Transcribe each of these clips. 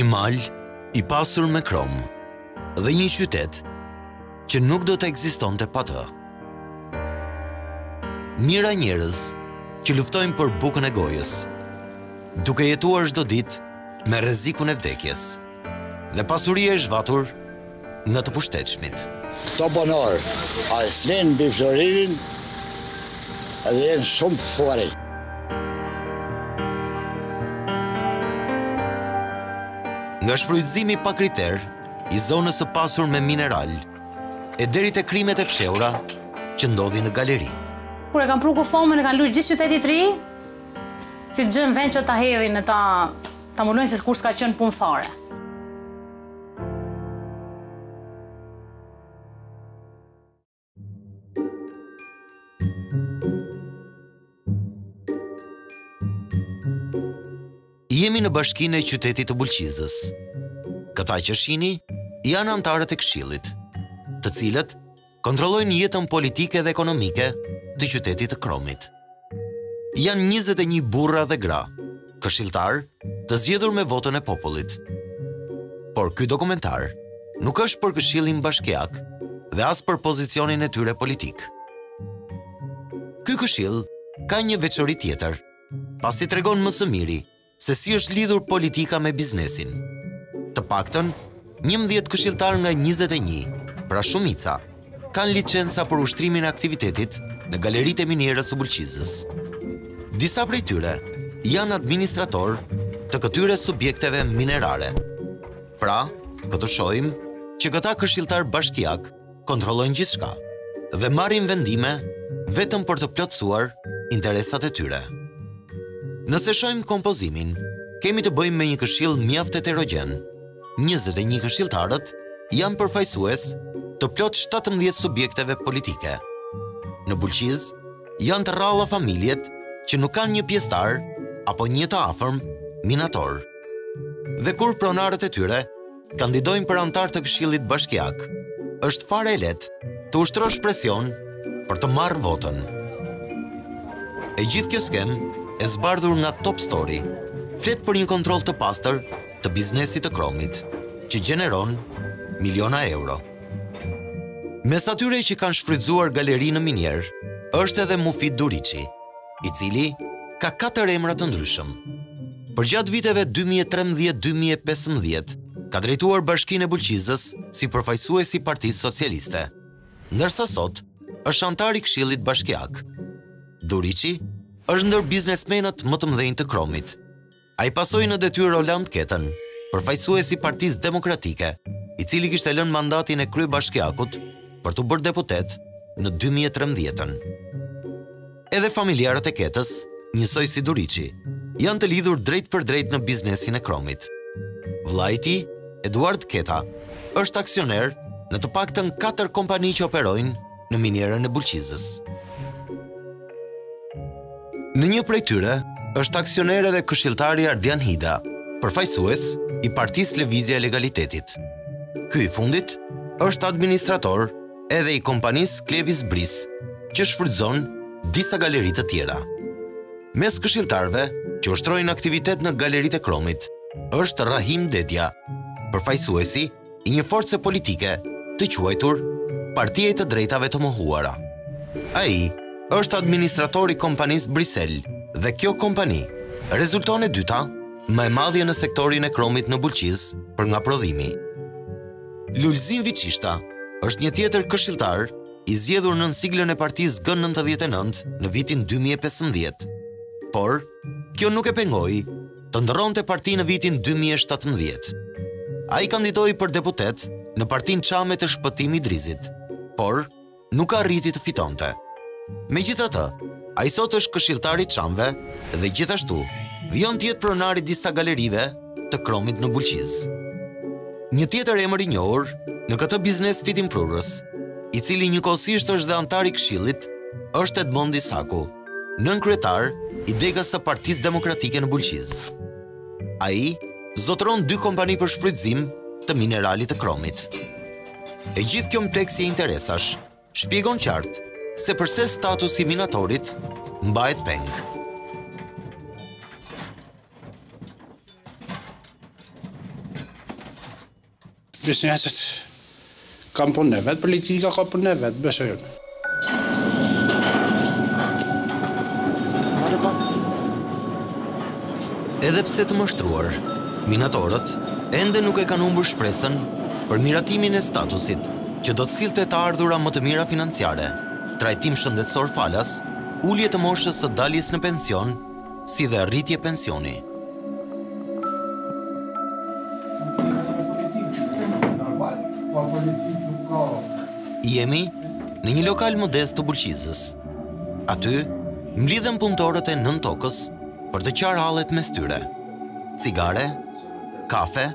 Një mal i pasur me krom dhe një qytet që nuk do të ekzistonte pa të. Mira njerëz që luftojnë për bukën e gojës, duke jetuar çdo ditë me rrezikun e vdekjes, dhe pasuria e zhvatur nga të pushtetshmit. Këto banorë, a e slenë mbi Floririn edhe jenë shumë fuari. Nga shfrytëzimi pa kriter i zonës së pasur me mineral, e deri te krimet e fshehura që ndodhin në galeri. Kur e kanë pru kufomën, e kanë lujt gjithë qytetit ri, si të gjën vend që ta hedhin e ta mulojnë si kur s'ka qenë punë fare. Jemi në bashkinë e qytetit të Bulqizës. Këta që shihni janë anëtarët e Këshillit, të cilët kontrollojnë jetën politike dhe ekonomike të qytetit të Kromit. Janë 21 burra dhe gra, këshilltar të zgjedhur me votën e popullit. Por ky dokumentar nuk është për Këshillin Bashkiak dhe as për pozicionin e tyre politik. Ky këshill ka një veçori tjetër, pasi tregon më së miri se si është lidhur politika me biznesin. Të paktën, 11 këshilltar nga 21, pra shumica, kanë licenca për ushtrimin e aktivitetit në galeritë e minierës së Bulqizës. Disa prej tyre janë administrator të këtyre subjekteve minerare. Pra, këtu shohim që këta këshilltar bashkiak kontrollojnë gjithçka dhe marrin vendime vetëm për të plotësuar interesat e tyre. Nëse shohim kompozimin, kemi të bëjmë me një këshill mjaft heterogjen. 21 këshilltarët janë përfaqësues të plot 17 subjekteve politike. Në Bulqizë janë të rralla familjet që nuk kanë një pjesëtar apo një të afërm minator. Dhe kur pronarët e tyre kandidojnë për antar të Këshillit Bashkiak, është fare e lehtë të ushtrosh presion për të marrë votën. E gjithë kjo skem e zbardhur nga Top Story flet për një kontroll të pastër të biznesit të Kromit, që gjeneron miliona euro. Mes atyre që kanë shfrytzuar galerinë në minier, është edhe Mufid Duriçi, i cili ka 4 emra të ndryshëm. Përgjatë viteve 2013-2015, ka drejtuar Bashkinë e Bulqizës si përfaqësues i Partisë Socialiste, ndërsa sot është antar i Këshillit Bashkiak. Duriçi është ndër biznesmenët më të mëdhenj të Kromit. Ai pasoi në detyrë Roland Ketën, përfaqësues i Partisë Demokratike, i cili kishte lënë mandatin e kryebashkiakut për të bërë deputet në 2013. Edhe familjarët e Ketës, njësoj si Duriçi, janë të lidhur drejt për drejt në biznesin e Kromit. Vllai i tij, Eduard Keta, është aksioner në të paktën 4 kompani që operojnë në minierën e Bulqizës. Në një prej tyre është aksioner edhe këshilltari Ardian Hida, përfaqësues i Partisë Lëvizja e Legalitetit. Ky i fundit është administrator edhe i kompanisë Klevis Bris, që shfrytëzon disa galeri të tjera. Mes këshilltarëve që ushtrojnë aktivitet në galeritë e Kromit është Rahim Dedja, përfaqësuesi i një force politike të quajtur Partia e të Drejtave të Mohuara. Ai është administrator i kompanisë Brisel dhe kjo kompani rezulton e dyta më e madhja në sektorin e Kromit në Bulqizë për nga prodhimi. Lulzim Viçishta është një tjetër këshilltar i zgjedhur nën siglën e partisë G99 në vitin 2015. Por, kjo nuk e pengoi të ndërronte partinë në vitin 2017. Ai kandidoi për deputet në partinë Çame të Shpëtimi i Drizit, por nuk arriti të fitonte. Megjithatë, ai sot është këshilltar i Çamve dhe gjithashtu vjen të jetë pronar i disa galerive të Kromit në Bulqizë. Një tjetër emër i njohur në këtë biznes fitimprurës, i cili njëkohësisht është dhe antar i Këshillit, është Edmond Isaku, nënkryetar i degës së Partisë Demokratike në Bulqizë. Ai zotëron 2 kompani për shfrytëzim të mineralit të Kromit. E gjithë kjo mpleksi e interesash shpjegon qartë se përse statusi minatorit mbahet peng. Bizneset kanë punë e vetë, politika ka punë e vetë, besoj unë. Edhe pse të mashtruar, minatorët ende nuk e kanë humbur shpresën për miratimin e statusit që do të sillte të ardhura më të mira financiare, trajtim shëndetësor falas, ulje të moshës së daljes në pension, si dhe rritje pensioni. Jemi në një lokal modest të Bulqizës. Aty, mblidhen punëtorët e nën tokës për të qarë hallet mes tyre. Cigare, kafe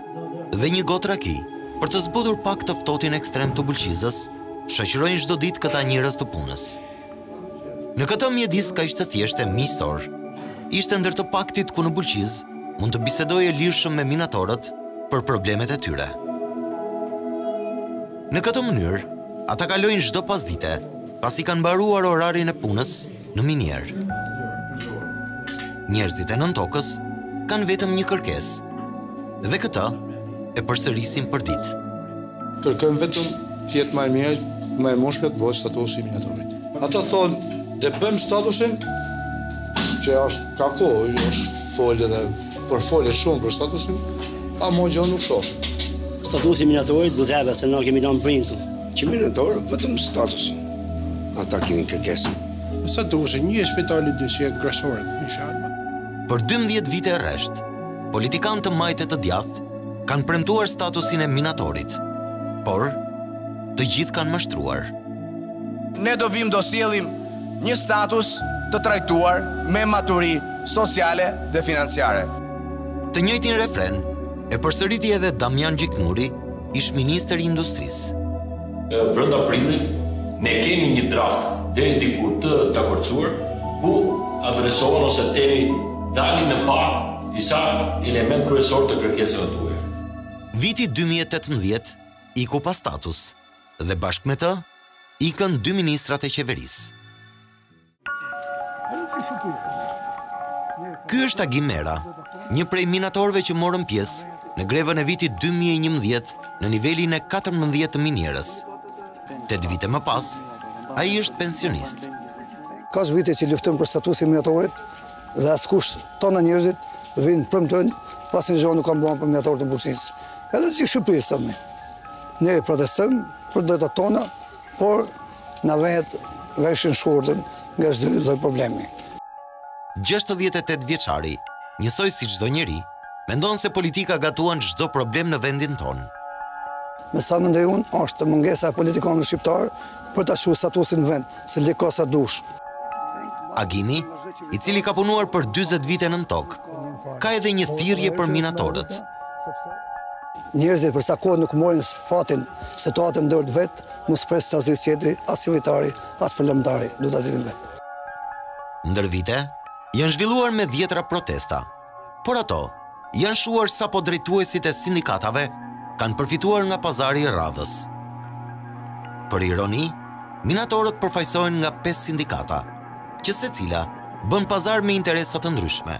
dhe një gotë raki për të zbutur pak të ftohtin ekstrem të Bulqizës, shoqërojnë çdo ditë këta njerëz të punës. Në këtë mjedis kaq të thjeshtë miqësor, ishte ndër të paktit ku në Bulqizë mund të bisedojë lirshëm me minatorët për problemet e tyre. Në këtë mënyrë, ata kalojnë çdo pasdite, pasi kanë mbaruar orarin e punës në minier. Njerëzit e nën tokës kanë vetëm një kërkesë, dhe këtë e përsërisin për ditë. Kërkojmë vetëm të jetë më e mirë, më e moshkët bëhet statusi i minatorit. Ata thonë, dhe bëjmë statusin, që është ka kohë, është folë dhe për folë shumë për statusin, a mo gjë nuk shohë. Statusi i minatorit do të japet se na kemi dhënë printu. Që minator vetëm statusin. Ata kemi kërkesën. Statusi, një spitali dy si e kryesorët, në fjalë. Për 12 vite e rresht, politikanë të majtë të djathtë kanë premtuar statusin e minatorit, por të gjithë kanë mashtruar. Ne do vim do sjellim një status të trajtuar me maturi sociale dhe financiare. Të njëjtin refren e përsëriti edhe Damian Gjiknuri, ish-ministër i industrisë. Brenda prillit, ne kemi një draft deri diku të dakordsuar, ku adresohen ose tani dalin në pa disa element kryesor të kërkesave tuaja. Viti 2018 iku pa status dhe bashkë me të ikën 2 ministrat e qeverisë. Ky është Agim Mera, një prej minatorëve që morën pjesë në grevën e vitit 2011 në nivelin e 14 të minierës. 8 vite më pas, ai është pensionist. Ka vite që luftojmë për statusin e minatorit dhe askush tona njerëzit vinë premtojnë pasi një gjë nuk kanë bërë për minatorët e Bulqizës. Edhe si Shqipërisë tani. Ne protestojmë për drejtat tona, por na vetë veshin shkurtën nga çdo lloj problemi. 68 vjeçari, njësoj si çdo njeri, mendon se politika gatuan çdo problem në vendin tonë. Me sa mendoj unë, është mungesa e politikanëve shqiptar për ta shuar statusin në vend, se leko sa dush. Agimi, i cili ka punuar për 40 vite nën tokë, ka edhe një thirrje për minatorët. Njerëzit për sa kohë nuk morin fatin situatën ndër vetë, mos pres të azit qetri, as civilitari, as parlamentari, du të azitin vetë. Ndër vite, janë zhvilluar me 10 protesta, por ato janë shuar sa po drejtuesit e sindikatave kanë përfituar nga pazari i radhës. Për ironi, minatorët përfaqësohen nga 5 sindikata, që secila bën pazar me interesa të ndryshme.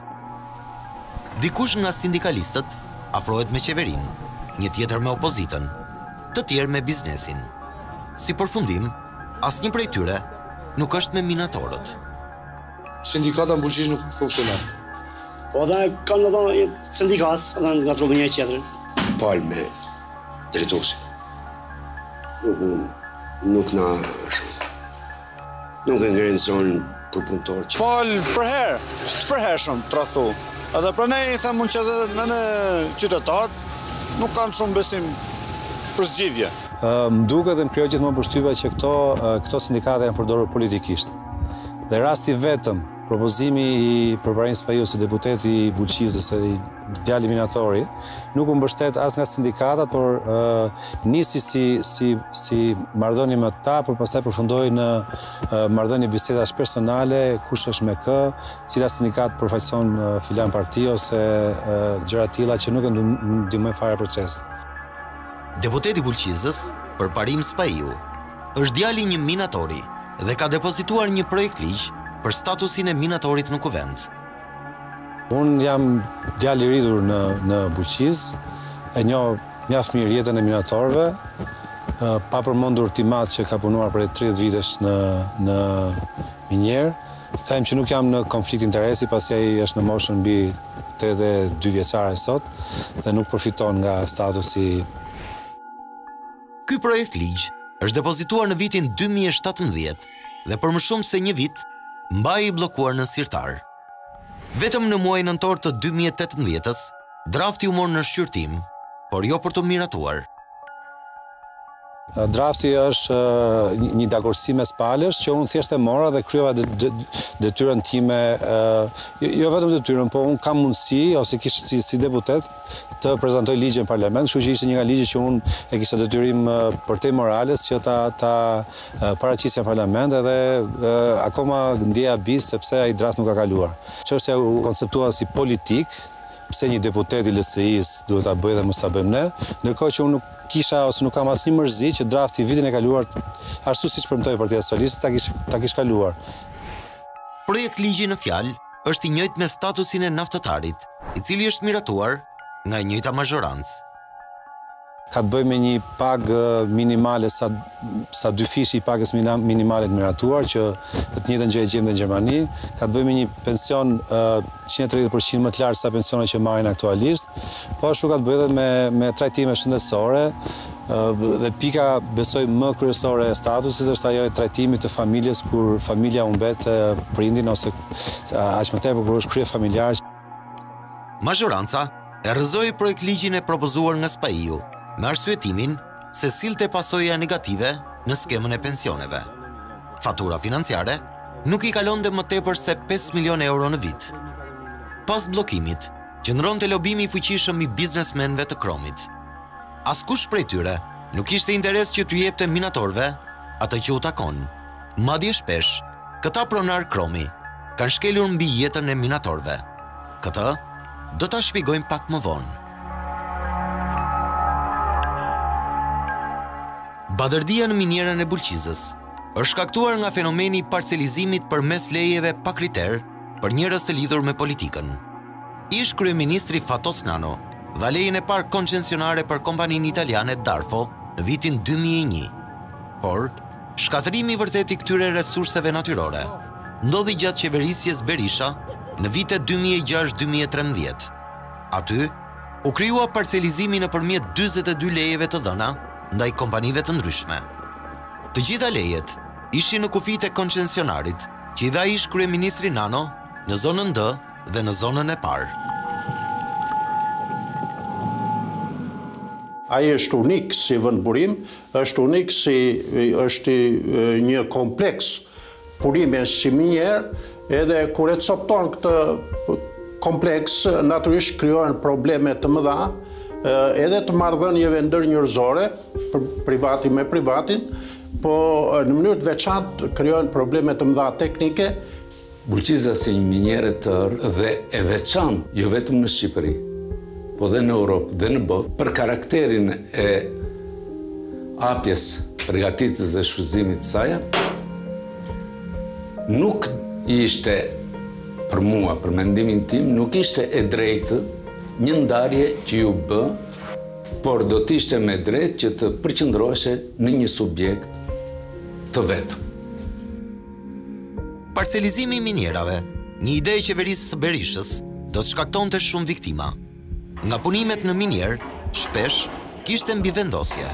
Dikush nga sindikalistët afrohet me qeverinë, një tjetër me opozitën, të tjerë me biznesin. Si përfundim, asnjë prej tyre nuk është me minatorët. Sindikata në Bulqizë nuk funksionon. Po dhe kanë dhënë sindikas, edhe nga trupi një tjetër. Palë me drejtuesi. Nuk na nuk e ngrenë zonë për punëtorë. Palë për hershëm tradhtu. Edhe për ne i them unë që edhe në qytetarët nuk kanë shumë besim për zgjidhje. Më duket dhe më krijo gjithmonë përshtypja që këto sindikata janë përdorur politikisht. Dhe rasti vetëm, propozimi i Përparimës Paju si deputeti i Bulqizës e djali minatori, nuk u mbështet as nga sindikatat, por nisi si marrëdhënie me ta, por pastaj përfundoi në marrëdhënie bisedash personale, kush është me kë, cila sindikat përfaqëson filan parti ose gjëra të tilla që nuk e ndihmojnë fare procesin. Deputeti i Bulqizës, Përparim Spaiu, është djali një minatori dhe ka depozituar një projekt ligj për statusin e minatorit në kuvend. Unë jam djali i rritur në Bulqizë, e njoh mjaft mirë jetën e minatorëve, pa përmendur Timat që ka punuar për 30 vitesh në minjer. Them që nuk jam në konflikt interesi pasi ai është në moshën mbi 82 vjeçare sot dhe nuk përfiton nga statusi. Ky projekt ligj është depozituar në vitin 2017 dhe për më shumë se një vit mbaj i bllokuar në Sirtar. Vetëm në muajin nëntor të 2018-s, drafti u mor në shqyrtim, por jo për të miratuar. Drafti është një dakordsi mes palësh që unë thjesht e mora dhe kryeva detyrën time, jo vetëm detyrën, po unë kam mundësi ose kisha si deputet të prezantoj ligjin në parlament, kështu që ishte një nga ligjet që unë e kisha detyrim përtej morales që ta paraqisja në parlament edhe akoma ndjeja bis sepse ai draft nuk ka kaluar. Çështja u konceptua si politik, pse një deputet i LSI-s duhet ta bëjë dhe mos ta bëjmë ne, ndërkohë që unë nuk kisha ose nuk kam asnjë mërzi që drafti vitin e kaluar ashtu siç premtoi Partia Socialiste ta kish kaluar. Projekt ligji në fjalë është i njëjtë me statusin e naftatarit, i cili është miratuar nga e njëjta mazhorancë. Ka të bëjë me një pagë minimale sa 2 fishi i pagës minimale të miratuar, që të njëjtën gjë e gjejmë në Gjermani. Ka të bëjë me një pension 130% më të lartë sa pensionet që marrin aktualisht, po ashtu ka të bëjë edhe me trajtime shëndetësore. Dhe pika besoj më kryesore e statusit është ajo e trajtimit të familjes kur familja humbet prindin ose aq më tepër kur është krye familjar. Mazhoranca e rrëzoi projekt ligjin e propozuar nga SPAI-u me arsyetimin se sillte pasoja negative në skemën e pensioneve. Fatura financiare nuk i kalonte më tepër se 5 milion euro në vit. Pas bllokimit, qëndronte lobimi i fuqishëm i biznesmenëve të Kromit. Askush prej tyre nuk ishte interes që t'u jepte minatorëve atë që u takon. Madje shpesh, këta pronar Kromi kanë shkelur mbi jetën e minatorëve. Këtë do ta shpjegojmë pak më vonë. Badërdia në minierën e Bulqizës është shkaktuar nga fenomeni i parcelizimit përmes lejeve pa kriter për njerëz të lidhur me politikën. Ish kryeministri Fatos Nano dha lejen e parë koncesionare për kompaninë italiane Darfo në vitin 2001. Por, shkatërimi i vërtet i këtyre resurseve natyrore ndodhi gjatë qeverisjes Berisha në vitet 2006-2013. Aty, u krijua parcelizimi nëpërmjet 42 lejeve të dhëna ndaj kompanive të ndryshme. Të gjitha lejet ishin në kufijtë e koncesionarit, që i dha ish kryeministri Nano në zonën D dhe në zonën e parë. Ai është unik si vendburim, është unik si është një kompleks burime si minjer, edhe kur e copton këtë kompleks, natyrisht krijohen probleme të mëdha, edhe të marrëdhënieve ndërnjerëzore, privati me privatin, po në mënyrë të veçantë krijohen probleme të mëdha teknike. Bulqiza si një minjere të tërë dhe e veçantë, jo vetëm në Shqipëri, po dhe në Europë dhe në botë, për karakterin e apjes, përgatitjes dhe shfrytëzimit të saj, nuk ishte për mua, për mendimin tim, nuk ishte e drejtë një ndarje që ju bë, por do t'ishte me drejt që të përqëndroheshe në një subjekt të vetëm. Parcelizimi i minjerave, një ide e qeverisë së Berishës, do të shkaktonte shumë viktima. Nga punimet në minjer, shpesh kishte mbivendosje.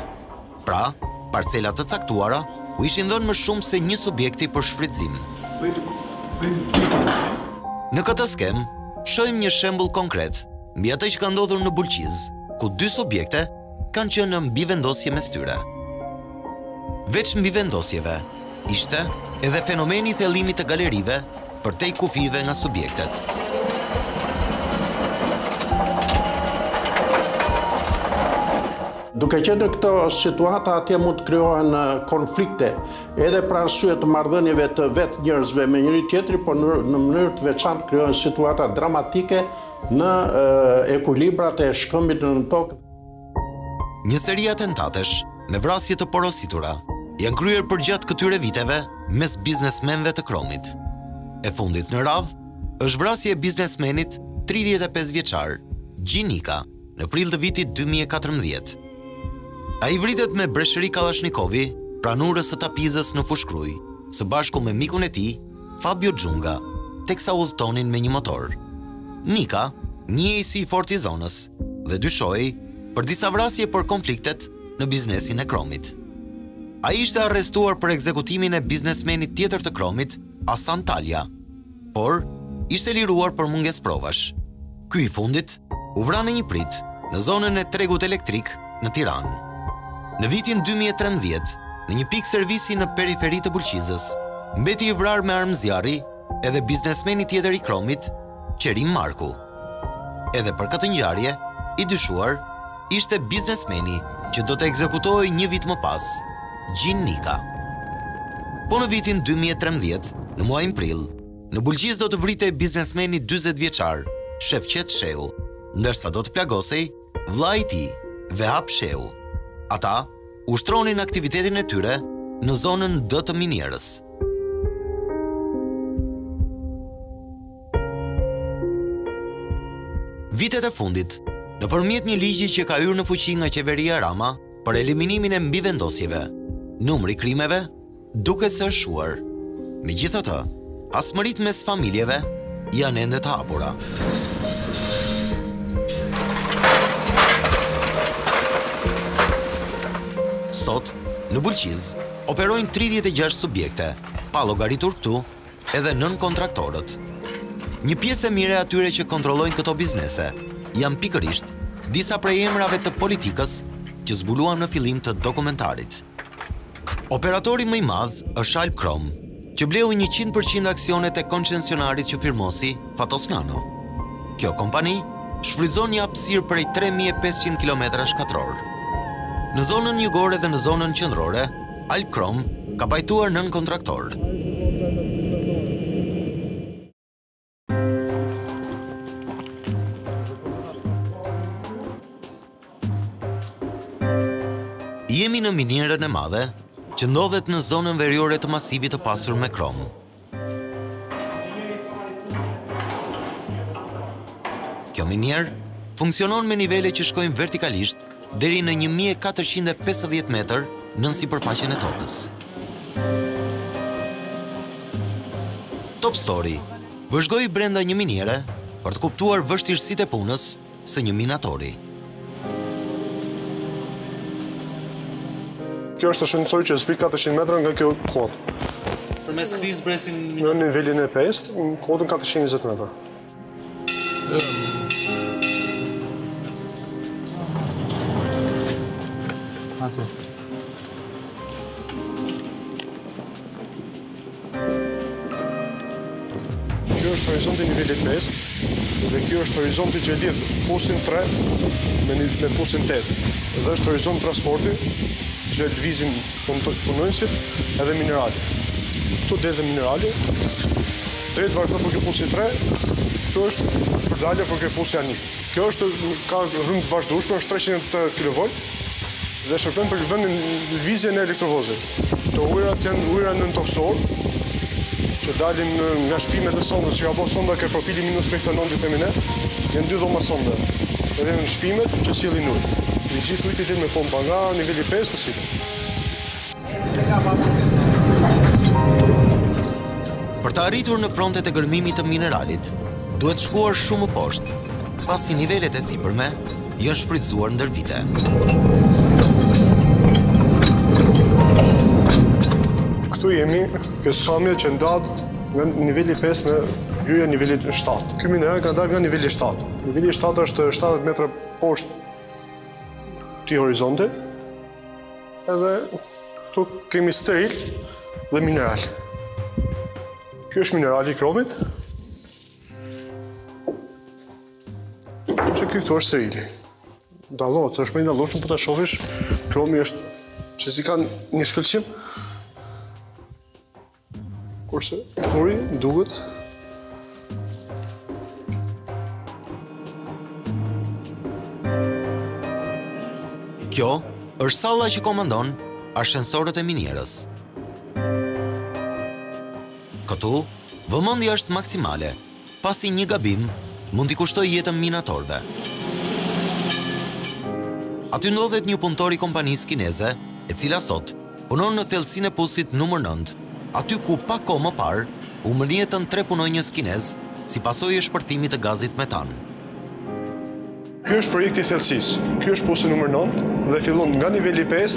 Pra, parcelat të caktuara u ishin dhënë më shumë se një subjekti për shfrytëzim. Në këtë skem, shohim një shembull konkret mbi atë që ka ndodhur në Bulqiz, ku 2 subjekte kanë qenë në mbivendosje mes tyre. Veç mbivendosjeve, ishte edhe fenomeni i thellimit të galerive përtej kufive nga subjektet. Duke qenë në këto situata, atje mund të krijohen konflikte, edhe për arsye të marrëdhënieve të vetë njerëzve me njëri tjetri, por në mënyrë të veçantë krijohen situata dramatike në ekuilibrat e shkëmbit në tokë. Një seri atentatesh me vrasje të porositura janë kryer përgjatë këtyre viteve mes biznesmenëve të Kromit. E fundit në radhë është vrasja e biznesmenit 35 vjeçar, Gjinika, në prill të vitit 2014. Ai vritet me breshëri Kallashnikovi, pranurës së Tapizës në Fushkruj, së bashku me mikun e tij, Fabio Xhunga, teksa udhtonin me një motor. Nika njihej i forti i zonës dhe dyshoi për disa vrasje për konfliktet në biznesin e Kromit. Ai ishte arrestuar për ekzekutimin e biznesmenit tjetër të Kromit, Hasan Talja, por ishte liruar për mungesë provash. Ky i fundit u vra në një prit në zonën e tregut elektrik në Tiranë. Në vitin 2013, në një pikë servisi në periferi të Bulqizës, mbeti i vrarë me armë zjarri edhe biznesmeni tjetër i Kromit, Qerim Marku. Edhe për këtë ngjarje, i dyshuar ishte biznesmeni që do të ekzekutohej një vit më pas, Gjin Nika. Po në vitin 2013, në muajin prill, në Bulqiz do të vritej biznesmeni 40 vjeçar, Shefqet Sheu, ndërsa do të plagosej vllai i tij, Vehap Sheu. Ata ushtronin aktivitetin e tyre në zonën D të minierës. Vitet e fundit, nëpërmjet një ligji që ka hyrë në fuqi nga qeveria Rama për eliminimin e mbivendosjeve, numri krimeve duket se është shuar. Megjithatë, pasmërit mes familjeve janë ende të hapura. Sot, në Bulqiz, operojnë 36 subjekte, pa llogaritur këtu edhe nën kontraktorët. Një pjesë e mire atyre që kontrollojnë këto biznese janë pikërisht disa prej emrave të politikës që zbuluam në fillim të dokumentarit. Operatori më i madh është Alp Krom, që bleu 100% aksionet e koncesionarit që firmosi Fatos Nano. Kjo kompani shfrytëzon një hapësirë prej 3500 km². Në zonën jugore dhe në zonën qendrore, Alp Krom ka pajtuar nën kontraktor. Jemi në minierën e madhe, që ndodhet në zonën veriore të masivit të pasur me krom. Kjo minier funksionon me nivele që shkojnë vertikalisht deri në 1450 metër nën sipërfaqen e tokës. Top Story vëzhgoi brenda një miniere për të kuptuar vështirësitë e punës së një minatori. Kjo është të shënësoj që zbrit 400 metra nga kjo kodë. Përmes këtij zbresin në nivelin e 5, në kodën 420 metra. Kjo është horizonti nivelit 5 dhe kjo është horizonti që lidh pusin 3 me pusin 8 dhe është horizont transporti që lëvizin punonësit edhe minerali. Këtu dhe minerali, drejt vazhdo për kjo pusi 3, kjo është përdalja për kjo pusi 1. Kjo është ka rrymë të vazhdueshme, është 300 kV dhe shërben për vendin lëvizjen e elektrovozit. Këto ujrat janë ujra nën toksor, që dalin nga shpimet e sondës, që ka bo sonda ke profili -59 janë 2 dhoma sonde. Edhe në shpimet që sillin ujë. I gjithë ujtë i me pompa nga niveli 5 të silin. Për të arritur në frontet e gërmimit të mineralit, duhet shkuar shumë më poshtë, pasi nivelet e sipërme janë shfrytzuar ndër vite. Këtu jemi kjo skamje që ndatë nga niveli 5 me hyja niveli 7. Ky mineral ka dalë nga niveli 7. Niveli 7 është 70 metra poshtë këtij horizonti. Edhe këtu kemi stejl dhe mineral. Ky është minerali i kromit. Që këtu është stejli. Dallohet, është më i dallueshëm, po ta shohësh, kromi është që si ka një shkëlqim. Kurse uri duhet Kjo është salla që komandon ashensorët e minierës. Këtu, vëmendja është maksimale, pasi një gabim mund t'i kushtoj jetën minatorëve. Aty ndodhet një punëtor i kompanisë kineze, e cila sot punon në thellësinë e postit numër 9, aty ku pak kohë më parë u mërni jetën 3 punonjës kinez si pasojë e shpërthimit të gazit metan. Ky është projekti i thellësisë. Ky është posti numër 9 dhe fillon nga niveli 5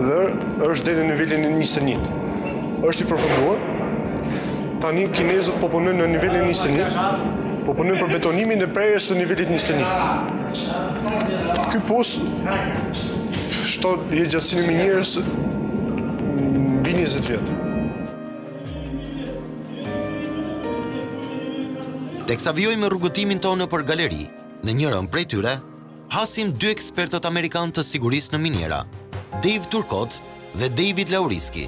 dhe është deri në nivelin 21. Është i përfunduar. Tani kinezët po punojnë në nivelin 21, po punojnë për betonimin e prerjes të nivelit 21. Ky post shton jetëgjatësinë e minierës mbi 20 vjet. Teksa vjojmë rrugëtimin tonë për galeri, në njërën prej tyre, hasim 2 ekspertët amerikanë të sigurisë në miniera, Dave Turcotte dhe David Lauriski.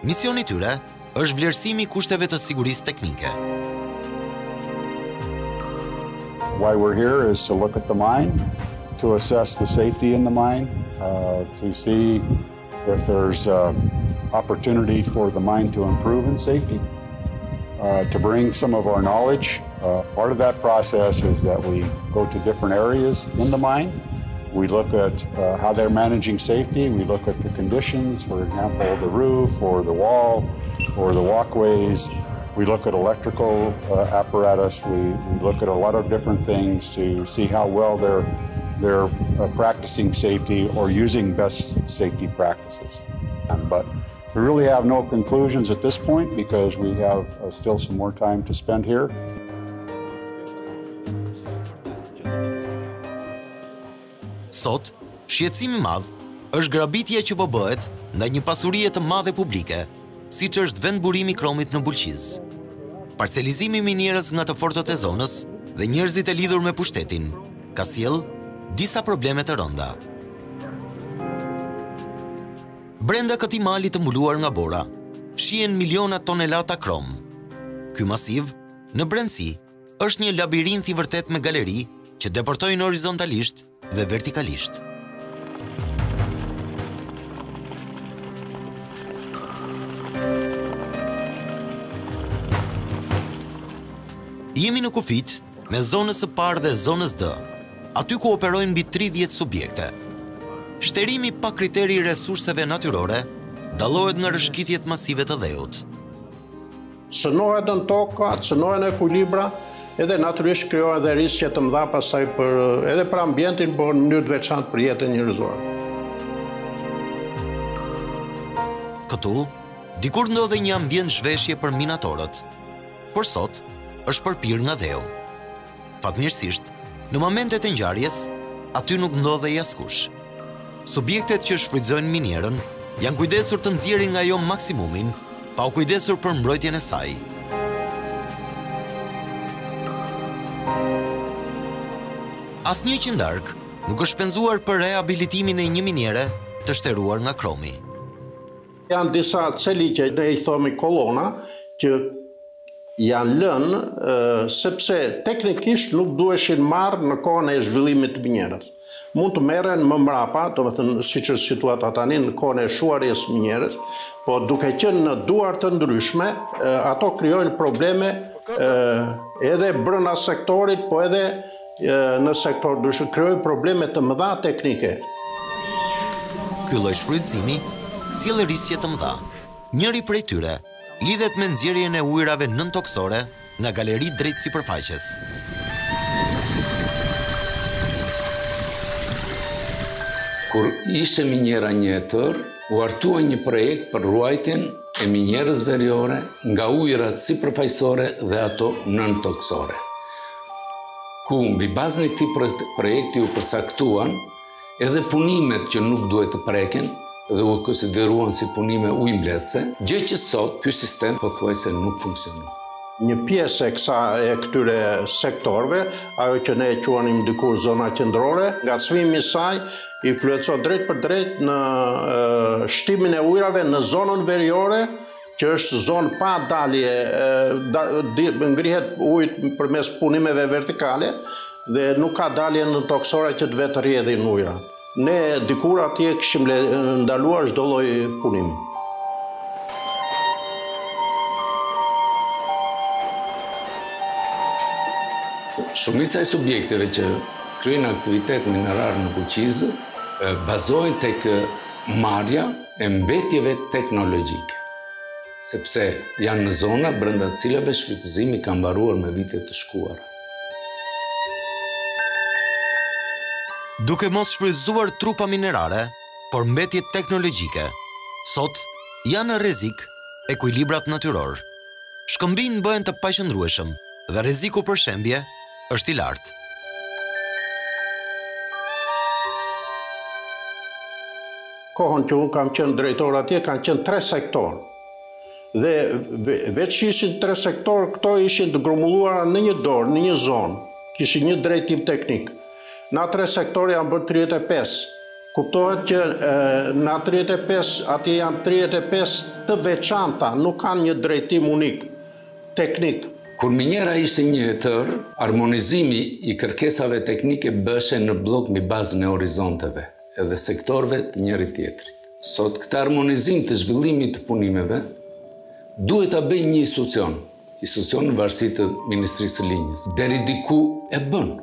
Misioni tyre është vlerësimi kushteve të sigurisë teknike. Why we're here is to look at the mine, to assess the safety in the mine, to see if there's opportunity for the mine to improve in safety, to bring some of our knowledge. Part of that process is that we go to different areas in the mine. We look at how they're managing safety. We look at the conditions, for example, the roof or the wall or the walkways. We look at electrical apparatus. We look at a lot of different things to see how well they're practicing safety or using best safety practices. But we really have no conclusions at this point because we have still some more time to spend here. Sot, shqetësimi i madh është grabitja që po bëhet ndaj një pasurie të madhe publike, siç është vendburimi i kromit në Bulqiz. Parcelizimi i minierës nga të fortët e zonës dhe njerëzit e lidhur me pushtetin ka sjell disa probleme të rënda. Brenda këtij mali të mbuluar nga bora, fshihen miliona tonelata krom. Ky masiv, në brendësi, është një labirint i vërtet me galeri që deportojnë horizontalisht dhe vertikalisht. Jemi në kufit me zonës së parë dhe zonës D, aty ku operojnë mbi 30 subjekte. Shterimi pa kriteri i resurseve natyrore dallohet nga rrëshqitjet masive të dheut. Cënohet në toka, cënohet në ekuilibra, edhe natyrisht krijohen edhe riske të mëdha pastaj edhe për ambientin, por në mënyrë të veçantë për jetën njerëzore. Këtu, dikur ndodhej një ambient zhveshje për minatorët, por sot është përpir nga dheu. Fatmirësisht, në momentet e ngjarjes, aty nuk ndodhej askush. Subjektet që shfrytëzojnë minierën janë kujdesur të nxjerrin nga ajo maksimumin, pa u kujdesur për mbrojtjen e saj. Asnjë qindark nuk është shpenzuar për rehabilitimin e një miniere të shteruar nga kromi. Janë disa celiqe, ne i thomi kolona, që janë lënë sepse teknikisht nuk duheshin marrë në kohën e zhvillimit të minierës. Mund të merren më mbrapa, domethënë siç është situata tani në kohën e shuarjes së minierës, po duke qenë në duar të ndryshme, ato krijojnë probleme edhe brenda sektorit, po edhe në sektor ndryshëm krijojnë probleme të mëdha teknike. Ky lloj shfrytëzimi sjell riske të mëdha. Njëri prej tyre lidhet me nxjerrjen e ujrave nën-toksore nga galeri drejt sipërfaqes. Kur ishte miniera një etër, u artua një projekt për ruajtjen e minierës veriore nga ujrat sipërfaqësore dhe ato nën-toksore. Ku mbi bazën e këtij projekti u përcaktuan edhe punimet që nuk duhet të preken dhe u konsideruan si punime ujëmbledhëse, gjë që sot ky sistem pothuajse nuk funksionon. Një pjesë e këtyre sektorëve, ajo që ne e quanim dikur zona qendrore, ngacmimi i saj influencon drejt për drejt në shtimin e ujrave në zonën veriore, që është zonë pa dalje, ngrihet ujë përmes punimeve vertikale dhe nuk ka dalje në toksore që të vetë rrjedhin ujra. Ne dikur atje kishim ndaluar çdo lloj punimi. Shumica e subjekteve që kryejnë aktivitet minerar në Bulqiz bazohen tek marrja e mbetjeve teknologjike, sepse janë në zona brenda të cilave shfrytëzimi ka mbaruar me vite të shkuara. Duke mos shfrytëzuar trupa minerare, por mbetje teknologjike, sot janë në rrezik ekuilibrat natyror. Shkëmbin bëhen të paqëndrueshëm dhe rreziku për shembje është i lartë. Kohën që unë kam qenë drejtor atje, kanë qenë 3 sektor. Dhe veç ishin 3 sektor, këto ishin të grumbulluara në një dorë, në një zonë. Kishin një drejtim teknik. Na 3 sektor janë bërë 35. Kuptohet që na 35, atje janë 35 të veçanta, nuk kanë një drejtim unik, teknik. Kur minjera ishte një e tërë, harmonizimi i kërkesave teknike bëshe në blok mbi bazën e horizonteve edhe sektorve të njëri tjetrit. Sot këtë harmonizim të zhvillimit të punimeve duhet ta bëjë një institucion në varësi të Ministrisë së Linjës. Deri diku e bën,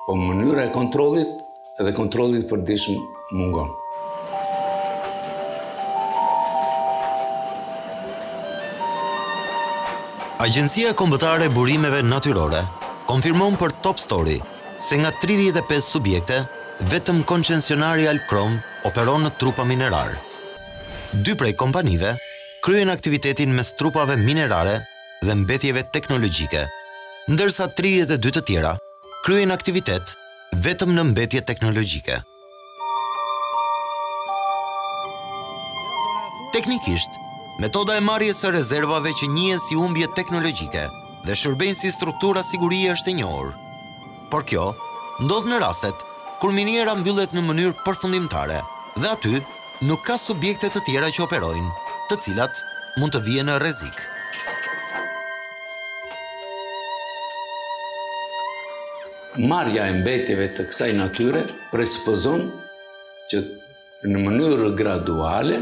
po mënyra e kontrollit edhe kontrollit përditshëm mungon. Agjencia Kombëtare e Burimeve Natyrore konfirmon për Top Story se nga 35 subjekte, vetëm koncesionari Alpkrom operon në trupa minerar. 2 prej kompanive kryen aktivitetin mes trupave minerare dhe mbetjeve teknologjike, ndërsa 32 të tjera kryen aktivitet vetëm në mbetje teknologjike. Teknikisht, metoda e marrjes së rezervave që njihen si humbje teknologjike dhe shërbejnë si struktura sigurie është e njohur. Por kjo ndodh në rastet kur miniera mbyllet në mënyrë përfundimtare dhe aty nuk ka subjekte të tjera që operojnë, të cilat mund të vijnë në rrezik. Marrja e mbetjeve të kësaj natyre presupozon që në mënyrë graduale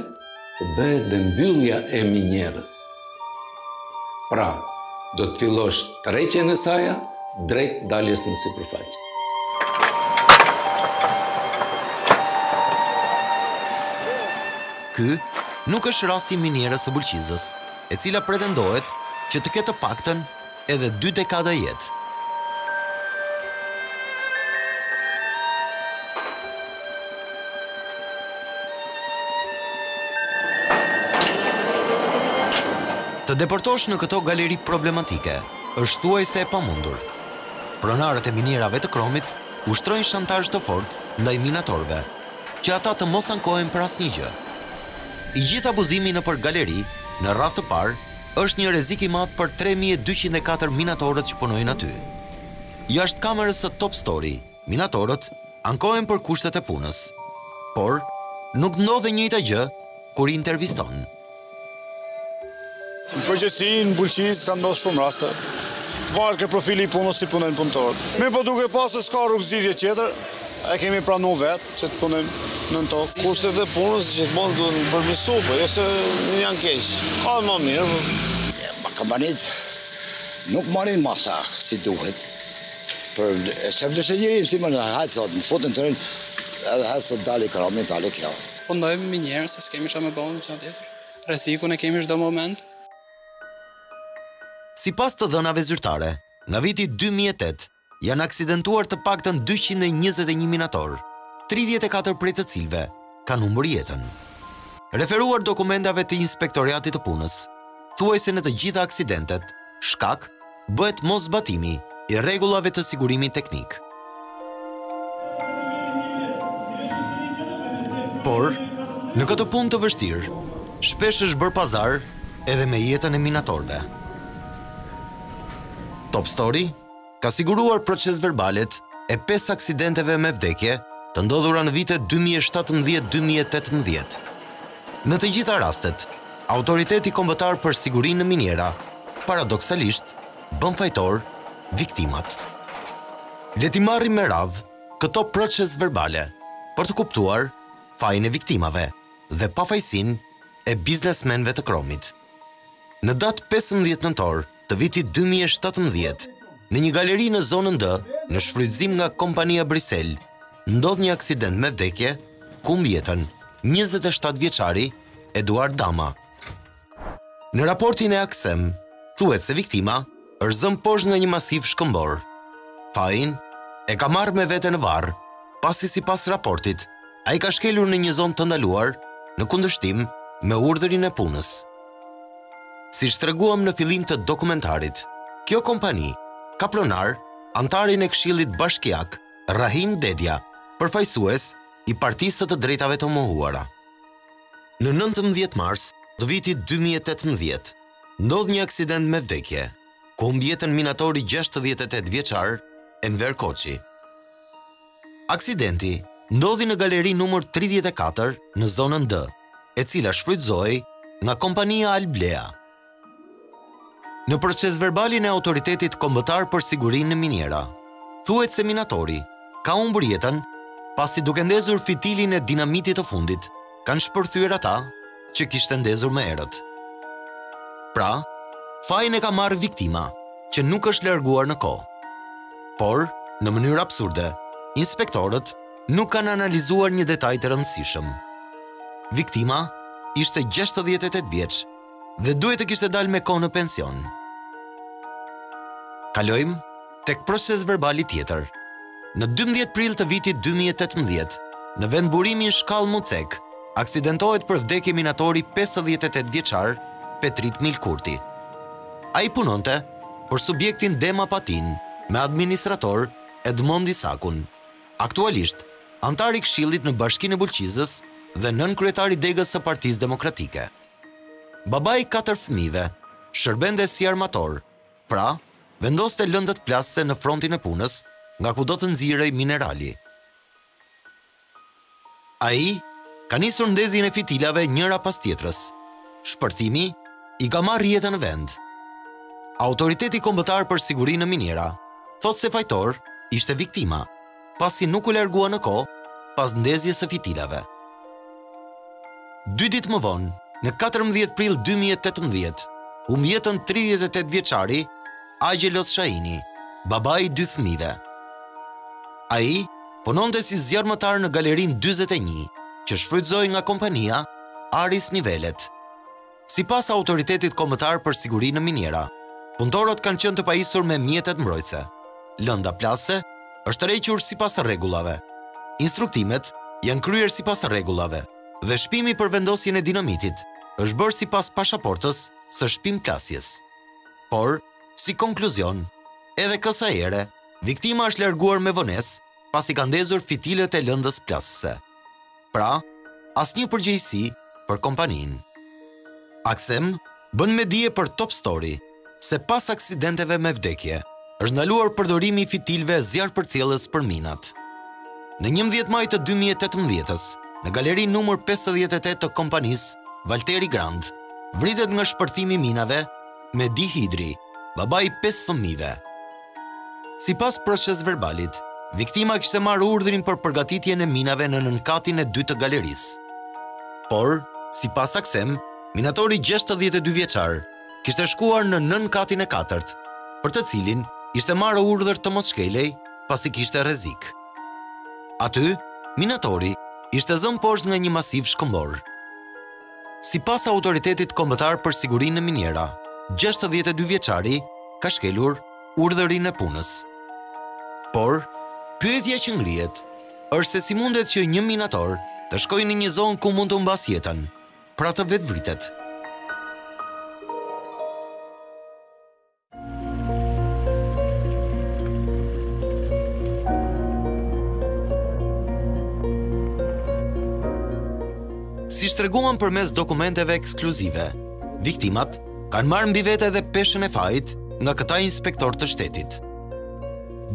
të bëhet dhe mbyllja e minjerës. Pra, do të fillosh tërheqjen e saj drejt daljes në sipërfaqe. Ky nuk është rasti i minierës së Bulqizës, e cila pretendohet që të ketë të paktën edhe 2 dekada jetë. Të deportosh në këto galeri problematike është thuajse e pamundur. Pronarët e minierave të Kromit ushtrojnë shantazh të fortë ndaj minatorëve, që ata të mos ankohen për asnjë gjë. I gjithë abuzimi nëpër galeri, në radhë të parë, është një rrezik i madh për 3204 minatorët që punojnë aty. Jashtë kamerës së Top Story, minatorët ankohen për kushtet e punës, por nuk ndodh e njëjta gjë kur i interviston. Në përgjithësi, në Bulqiz ka ndodhur shumë raste. Varet ke profili i punës si punojnë punëtorët. Me po duke pasë se s'ka rrugëzidhje tjetër, e kemi pranuar vetë që të punojmë nën tokë. Kushtet e punës gjithmonë duhen përmirësu, po jo se janë keq. Ka më mirë. Kompanitë nuk marrin masa si duhet. Për se vlerëse njëri si më hajt thot, në futën të rënë, edhe hajt sot dali Kromi, dali kjo. Po ndojmë minjerë, se s'kemi qa me bënë që tjetër. Rrezikun e kemi çdo moment. Sipas të dhënave zyrtare, nga viti 2008 janë aksidentuar të paktën 221 minator, 34 prej të cilëve kanë humbur jetën. Referuar dokumentave të Inspektoriatit të Punës, thuajse në të gjitha aksidentet, shkak bëhet moszbatimi i rregullave të sigurimit teknik. Por, në këtë punë të vështirë, shpesh është bërë pazar edhe me jetën e minatorëve. Top Story ka siguruar proces verbalet e 5 aksidenteve me vdekje të ndodhura në vitet 2017-2018. Në të gjitha rastet, Autoriteti Kombëtar për Sigurinë në Miniera, paradoksalisht, bën fajtor viktimat. Le t'i marrim me radhë këto proces verbale për të kuptuar fajin e viktimave dhe pafajësinë e biznesmenëve të Kromit. Në datë 15 nëntor të vitit 2017, në një galeri në zonën D, në shfrytëzim nga kompania Brisel, ndodh një aksident me vdekje kumb jetën 27 vjeçari Eduard Dama. Në raportin e Aksem, thuhet se viktima është zënë poshtë nga një masiv shkëmbor. Fajin e ka marrë me vete në varr, pasi sipas raportit, ai ka shkelur në një zonë të ndaluar në kundërshtim me urdhërin e punës. Siç treguam në fillim të dokumentarit, kjo kompani ka pronar antarin e Këshillit Bashkiak, Rahim Dedja, përfaqësues i Partisë të Drejtave të Mohuara. Në 19 mars të vitit 2018, ndodh një aksident me vdekje, ku humb jetën minatori 68 vjeçar Enver Koçi. Aksidenti ndodhi në galeri numër 34 në zonën D, e cila shfrytëzohej nga kompania Alblea. Në proces verbalin e Autoritetit Kombëtar për Sigurinë në Miniera, thuhet se minatori ka humbur jetën pasi duke ndezur fitilin e dinamitit të fundit, kanë shpërthyer ata që kishte ndezur më herët. Pra, fajin e ka marrë viktima, që nuk është larguar në kohë. Por, në mënyrë absurde, inspektorët nuk kanë analizuar një detaj të rëndësishëm. Viktima ishte 68 vjeç dhe duhet të kishte dalë me kohë në pension. Kalojmë tek proces verbali tjetër. Në 12 prill të vitit 2018, në vend burimin Shkallë Mucek, aksidentohet për vdekje minatori 58 vjeçar Petrit Milkurti. Ai punonte për subjektin Dema Patin me administrator Edmond Isakun, aktualisht antar i Këshillit në Bashkinë e Bulqizës dhe nën kryetari degës së Partisë Demokratike. Babai 4 fëmijëve shërbente si armator, pra vendoste lëndët plasëse në frontin e punës, nga ku do të nxirrej minerali. Ai ka nisur ndezjen e fitilave njëra pas tjetrës. Shpërthimi i ka marrë jetën në vend. Autoriteti Kombëtar për Sigurinë në Miniera thot se fajtor ishte viktima, pasi nuk u largua në kohë pas ndezjes së fitilave. 2 ditë më vonë, në 14 prill 2018, humb jetën 38 vjeçari Agjelos Shahini, babai i 2 fëmijëve. Ai punonte si zjarrmëtar në galerinë 41, që shfrytëzohej nga kompania Aris Nivelet. Sipas Autoritetit Kombëtar për Sigurinë në Miniera, punëtorët kanë qenë të pajisur me mjetet mbrojtëse. Lënda plase është rrequr sipas rregullave. Instruktimet janë kryer sipas rregullave dhe shpimi për vendosjen e dinamitit është bërë sipas pasaportës së shpimplasjes. Por, si konkluzion, edhe kësaj ere, viktima është larguar me vonesë pasi ka ndezur fitilet e lëndës plasëse. Pra, asnjë përgjegjësi për kompaninë. Aksem bën me dije për Top Story se pas aksidenteve me vdekje është ndaluar përdorimi i fitilve zjarrpërcjellës për minat. Në 11 maj të 2018-s, në galeri numër 58 të kompanisë Valteri Grand, vritet nga shpërthimi minave Medi Hidri, babai 5 fëmijëve. Sipas proces verbalit, viktima kishte marrë urdhrin për përgatitjen e minave në nënkatin e 2 të galerisë. Por, sipas Aksem, minatori 62 vjeçar kishte shkuar në nënkatin e 4, për të cilin ishte marrë urdhër të mos shkelej pasi kishte rrezik. Aty, minatori ishte zënë poshtë nga një masiv shkëmbor. Sipas Autoritetit Kombëtar për Sigurinë në Miniera, 62 vjeçari ka shkelur urdhërin e punës. Por, pyetja që ngrihet është se si mundet që një minator të shkojë në një zonë ku mund të humbas jetën, pra të vetvritet. Si shtreguan përmes dokumenteve ekskluzive, viktimat kanë marrë mbi vete edhe peshën e fajit nga këta inspektor të shtetit.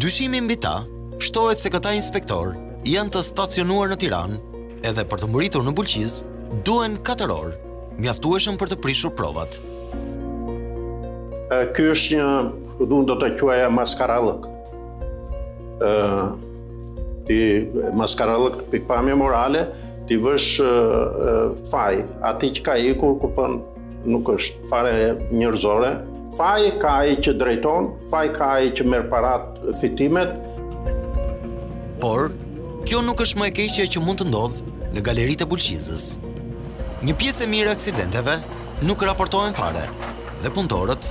Dyshimi mbi ta shtohet se këta inspektor janë të stacionuar në Tiranë edhe për të mbërritur në Bulqiz duhen 4 orë, mjaftueshëm për të prishur provat. Ky është një, unë do të quaja maskarallëk. Ti maskarallëk pikpamje morale, ti vësh faj, ati që ka ikur kupën nuk është fare njerëzore. Faj ka ai që drejton, faj ka ai që merr parat fitimet. Por, kjo nuk është më e keqja që mund të ndodhë në galeritë e Bulqizës. Një pjesë e mirë e aksidenteve nuk raportohen fare dhe punëtorët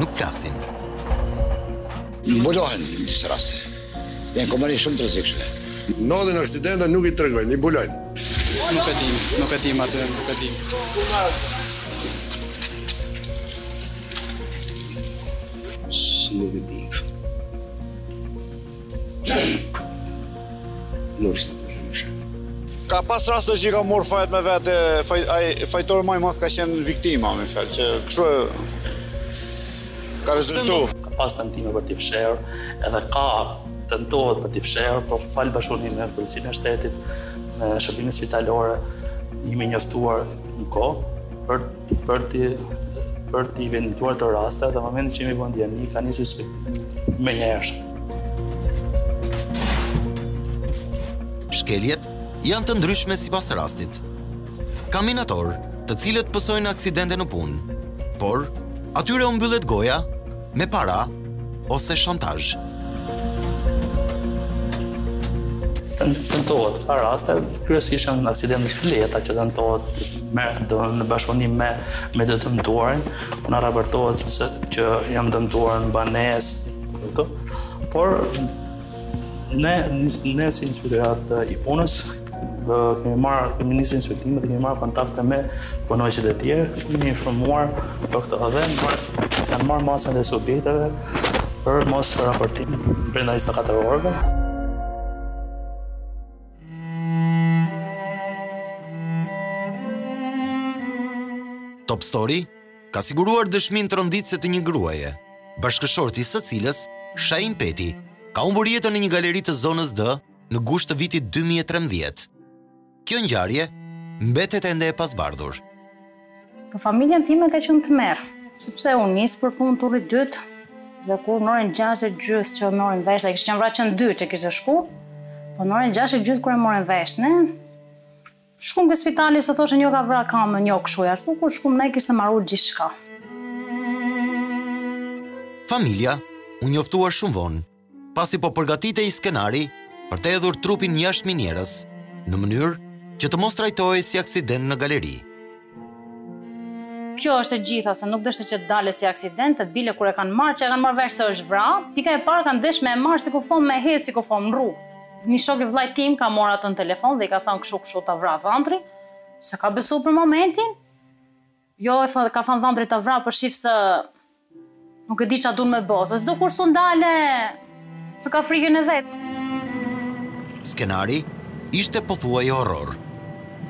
nuk flasin. Mbulohen në disa raste. Janë kompani shumë të rrezikshme. Ndodhin aksidente nuk i tregojnë, i mbulojnë. Nuk e dim atë, nuk e dim. Nuk e dim shumë. Nuk është problem shumë. Ka pas raste që i ka morë fajt me vete, fajtori më i madh ka qenë viktima, me fjalë, që kështu ka rezultu. Ka pas tentime për t'i fshehur, edhe ka tentohet për t'i fshehur, por falë bashkëpunimin me policinë e shtetit, me shërbimet spitalore, jemi njoftuar në kohë për t'i vendituar të raste, dhe në momentin që jemi bën dieni, ka nisur menjëhershëm. Shkeljet janë të ndryshme sipas rastit. Ka minator, të cilët pësojnë aksidente në punë, por atyre u mbyllet goja me para ose shantazh. Tentohet, ka raste, kryesisht janë aksidente të lehta që tentohet në bashkëpunim me të dëmtuarin, na raportohet se që janë dëmtuar në banesë, por ne si inspektorat i punës kemi nisur inspektimet dhe kemi marrë kontakte me punonjësit e tjerë, kemi informuar për këtë dhe kanë marrë masën e subjekteve për mos raportim brenda 24 orëve. Top Story ka siguruar dëshminë të rënditëse të një gruaje, bashkëshorti së cilës, Shahin Peti, ka humbur jetën në një galeri të zonës D në gusht të vitit 2013. Kjo ngjarje mbetet ende e pasbardhur. Për familjen time ka qenë të merr, sepse unë nis për punë turrit dytë, dhe kur në orën 6:30 që morën vesh, ai kishte qenë vrarë në 2 që kishte shku, po në orën 6:30 kur e morën vesh, ne shkum ke spitali se thoshën jo ka vrarë kamën, jo kështu ashtu, kur shkum ne kishte marrur gjithçka. Familja u njoftua shumë vonë, pasi po përgatitej skenari për të hedhur trupin jashtë minierës, në mënyrë që të mos trajtohej si aksident në galeri. Kjo është e gjitha, se nuk dështë që të dale si aksident, të bile kur e kanë marrë, që e kanë marrë vesh se është vra, pika e parë kanë desh me e marrë si ku fom me hedhë, si ku fom në rrugë. Një shok i vllajt tim ka marrë atë në telefon dhe i ka thënë kështu ta vra vëndri, se ka besu për momentin. Jo, ka thënë vëndri ta vra për shif se nuk e di që a dun me bo, se s'do kur su ndale, se ka frikën e vetë. Skenari ishte pothuaj horror.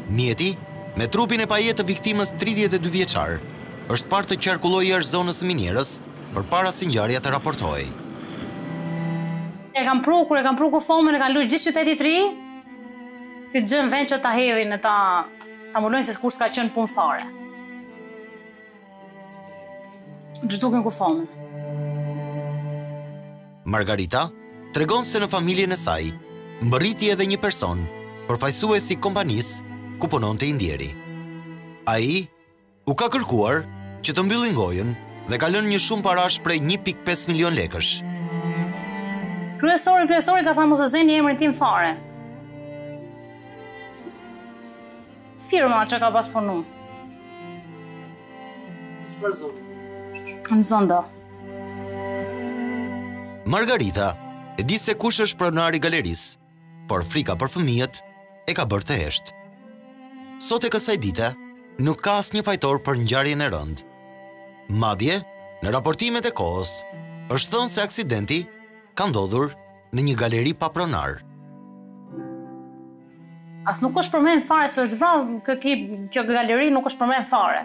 Mjeti, me trupin e pajet të viktimës 32 vjeçar, është parë të qarkulloj jashtë zonës së minierës përpara se ngjarja të raportohej. Kur e kam pru kufomën, e kanë lujë gjithë qyteti të ri, si të gjën vend që ta hedhin e ta mulojnë se kur s'ka qenë punë fare. Gjdukin kufomën. Margarita tregon se në familjen e saj mbërriti edhe një person, përfaqësues i kompanisë ku punonte i ndjeri. Ai u ka kërkuar që të mbyllin gojën dhe ka lënë një shumë parash prej 1.5 milion lekësh. Kryesori ka thënë mos e zeni emrin tim fare. Firma që ka pas punu. Çfarë zonë? Në zonë do. Margarita e di se kush është pronari i galerisë, por frika për fëmijët e ka bërë të heshtë. Sot e kësaj dite nuk ka asnjë fajtor për ngjarjen e rëndë. Madje, në raportimet e kohës, është thënë se aksidenti ka ndodhur në një galeri pa pronar. As nuk është përmend fare se është vrarë kjo galeri, nuk është përmend fare.